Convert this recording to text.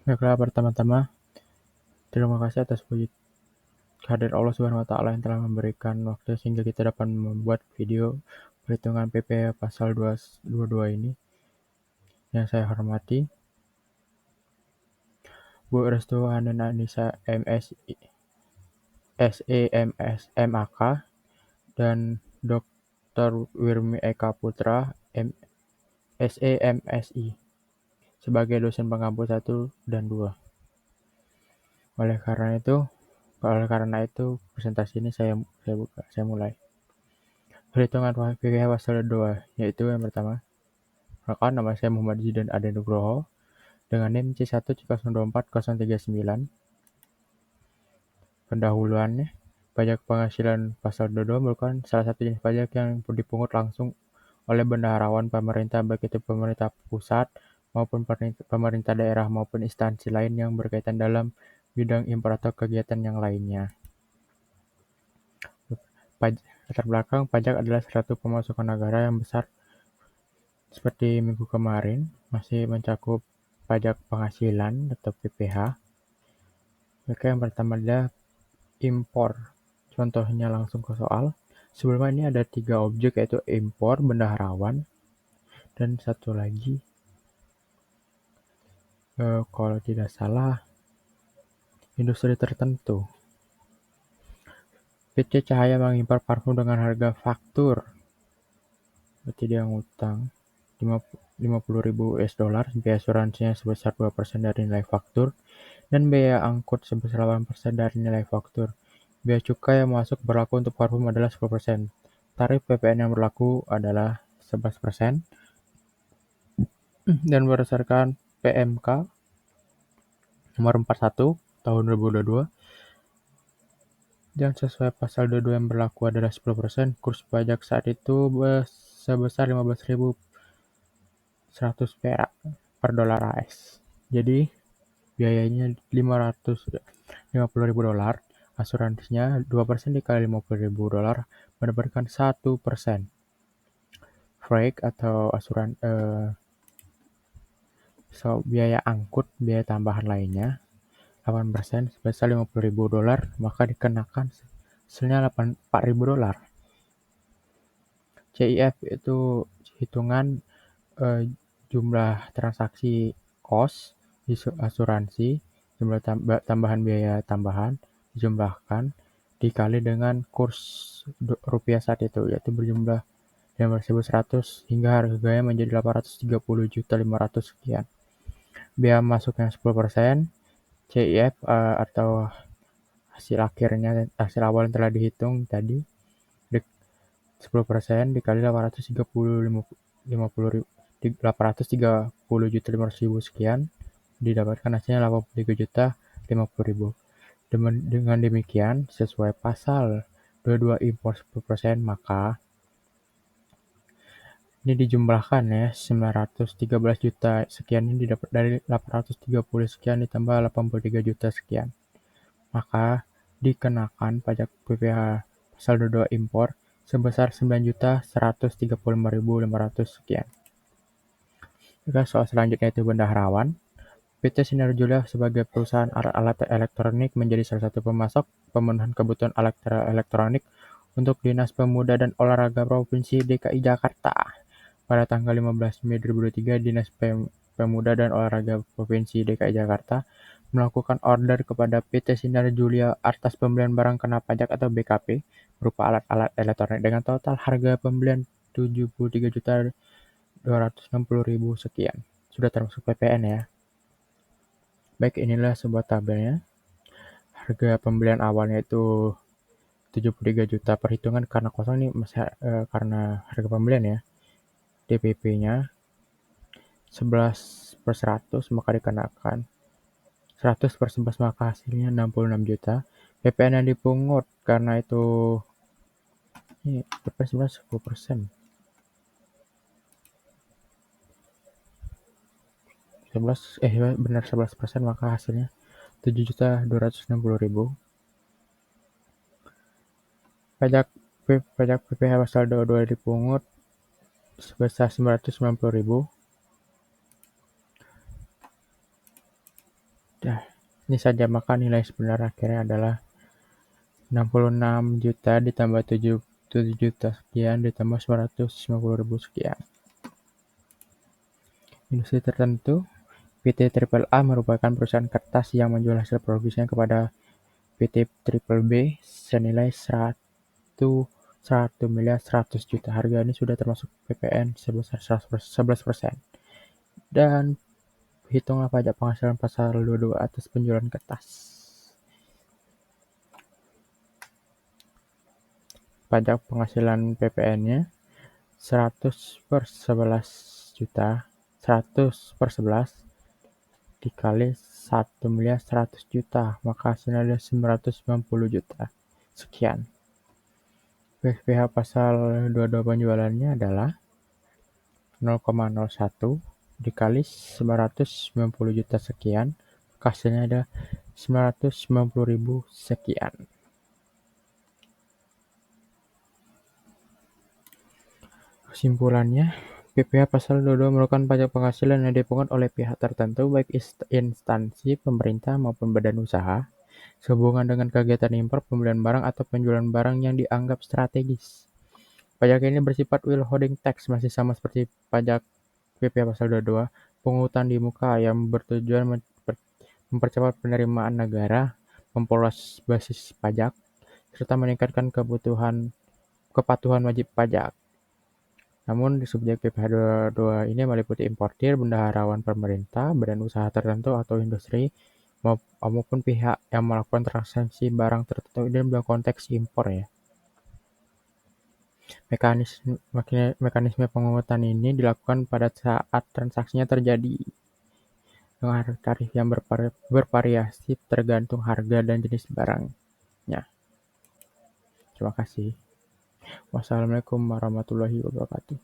Baiklah, pertama-tama terima kasih atas puji kehadirat Allah Subhanahu wa taala yang telah memberikan waktu sehingga kita dapat membuat video perhitungan PP pasal 222 ini. Yang saya hormati Bu Restu Hanin Anissa SEMSMAK dan Dr. Wirmi Eka Putra SEMSI sebagai dosen pengampu 1 dan 2. Oleh karena itu presentasi ini saya mulai. Perhitungan PPh pasal 2, yaitu yang pertama. Perkenalkan, nama saya Muhammad Zidan Ade Nugroho dengan NIM C1C024039. Pendahuluannya, pajak penghasilan pasal 22 merupakan salah satu jenis pajak yang dipungut langsung oleh bendaharawan pemerintah, baik itu pemerintah pusat maupun pemerintah daerah maupun instansi lain yang berkaitan dalam bidang impor atau kegiatan yang lainnya. Latar belakang, pajak adalah suatu pemasukan negara yang besar. Seperti minggu kemarin, masih mencakup pajak penghasilan atau PPh. Maka yang pertama adalah impor. Contohnya langsung ke soal. Sebelumnya ini ada 3 objek, yaitu impor, bendaharawan, dan satu lagi, kalau tidak salah, industri tertentu. PT Cahaya mengimpor parfum dengan harga faktur. Berarti dia ngutang $50.000, biaya asuransinya sebesar 2% dari nilai faktur, dan biaya angkut sebesar 8% dari nilai faktur. Biaya cukai yang masuk berlaku untuk parfum adalah 10%. Tarif PPN yang berlaku adalah 11%. Dan berdasarkan PMK nomor 41 tahun 2022 dan sesuai pasal 22 yang berlaku adalah 10%, kurs pajak saat itu sebesar 15.100 perak per dolar AS. Jadi biayanya $50.000, asuransinya 2% dikali $50.000 mendapatkan 1%. Freight atau biaya angkut, biaya tambahan lainnya 8% sebesar $50.000, maka dikenakan hasilnya $4.000. CIF itu hitungan jumlah transaksi cost asuransi, jumlah tambahan biaya tambahan dijumlahkan dikali dengan kurs rupiah saat itu, yaitu berjumlah 15.100 hingga harganya menjadi 830.500 sekian. Biaya masuknya 10%, CIF atau hasil awal yang telah dihitung tadi 10% dikali 830.500 sekian, didapatkan hasilnya 83.050.000. Dengan demikian, sesuai pasal 22 impor 10%, maka ini dijumlahkan ya, 913 juta sekian ini didapat dari 830 sekian ditambah 83 juta sekian. Maka dikenakan pajak PPh pasal 22 impor sebesar 9.135.500 sekian. Jika soal selanjutnya itu bendaharawan. PT Sinar Julia sebagai perusahaan alat elektronik menjadi salah satu pemasok pemenuhan kebutuhan alat elektronik untuk Dinas Pemuda dan Olahraga Provinsi DKI Jakarta. Pada tanggal 15 Mei 2023, Dinas Pemuda dan Olahraga Provinsi DKI Jakarta melakukan order kepada PT Sinar Julia atas pembelian barang kena pajak atau BKP berupa alat-alat elektronik dengan total harga pembelian Rp73.260.000 sekian. Sudah termasuk PPN ya. Baik, inilah sebuah tabelnya. Harga pembelian awalnya itu 73 juta, perhitungan karena kosong ini masih karena harga pembelian ya. DPP-nya 11/100, maka dikenakan 100/11, maka hasilnya 66 juta. PPN yang dipungut karena itu ini PPN sebenarnya 10%. 11%, maka hasilnya 7.260.000. Pajak PPh pasal 22 dipungut sebesar 990.000. Ini saja, maka nilai sebenar akhirnya adalah 66 juta ditambah 7 juta sekian ditambah 950.000 sekian. Industri tertentu. PT Triple A merupakan perusahaan kertas yang menjual hasil produksinya kepada PT Triple B senilai 1 miliar 100 juta. Harga ini sudah termasuk PPN sebesar 11%. Dan hitunglah pajak penghasilan pasal 22 atas penjualan kertas. Pajak penghasilan PPN-nya 100 per 11 juta, 100 per 11 dikali 1 miliar 100 juta, maka hasilnya ada 990 juta. Sekian. PPh pasal 22 penjualannya adalah 0,01 dikali 990 juta sekian, maka hasilnya ada 990.000 sekian. Kesimpulannya, PPh pasal 22 merupakan pajak penghasilan yang dipungut oleh pihak tertentu, baik instansi pemerintah maupun badan usaha, sehubungan dengan kegiatan impor, pembelian barang, atau penjualan barang yang dianggap strategis. Pajak ini bersifat withholding tax, masih sama seperti pajak PPh pasal 22, pungutan di muka yang bertujuan mempercepat penerimaan negara, memperluas basis pajak, serta meningkatkan kepatuhan wajib pajak. Namun, subjek PPh 22 ini meliputi importir, bendaharawan pemerintah, badan usaha tertentu atau industri, maupun pihak yang melakukan transaksi barang tertentu dalam konteks impor ya. Mekanisme pengungutan ini dilakukan pada saat transaksinya terjadi, dengan tarif yang bervariasi tergantung harga dan jenis barangnya. Terima kasih. Wassalamualaikum warahmatullahi wabarakatuh.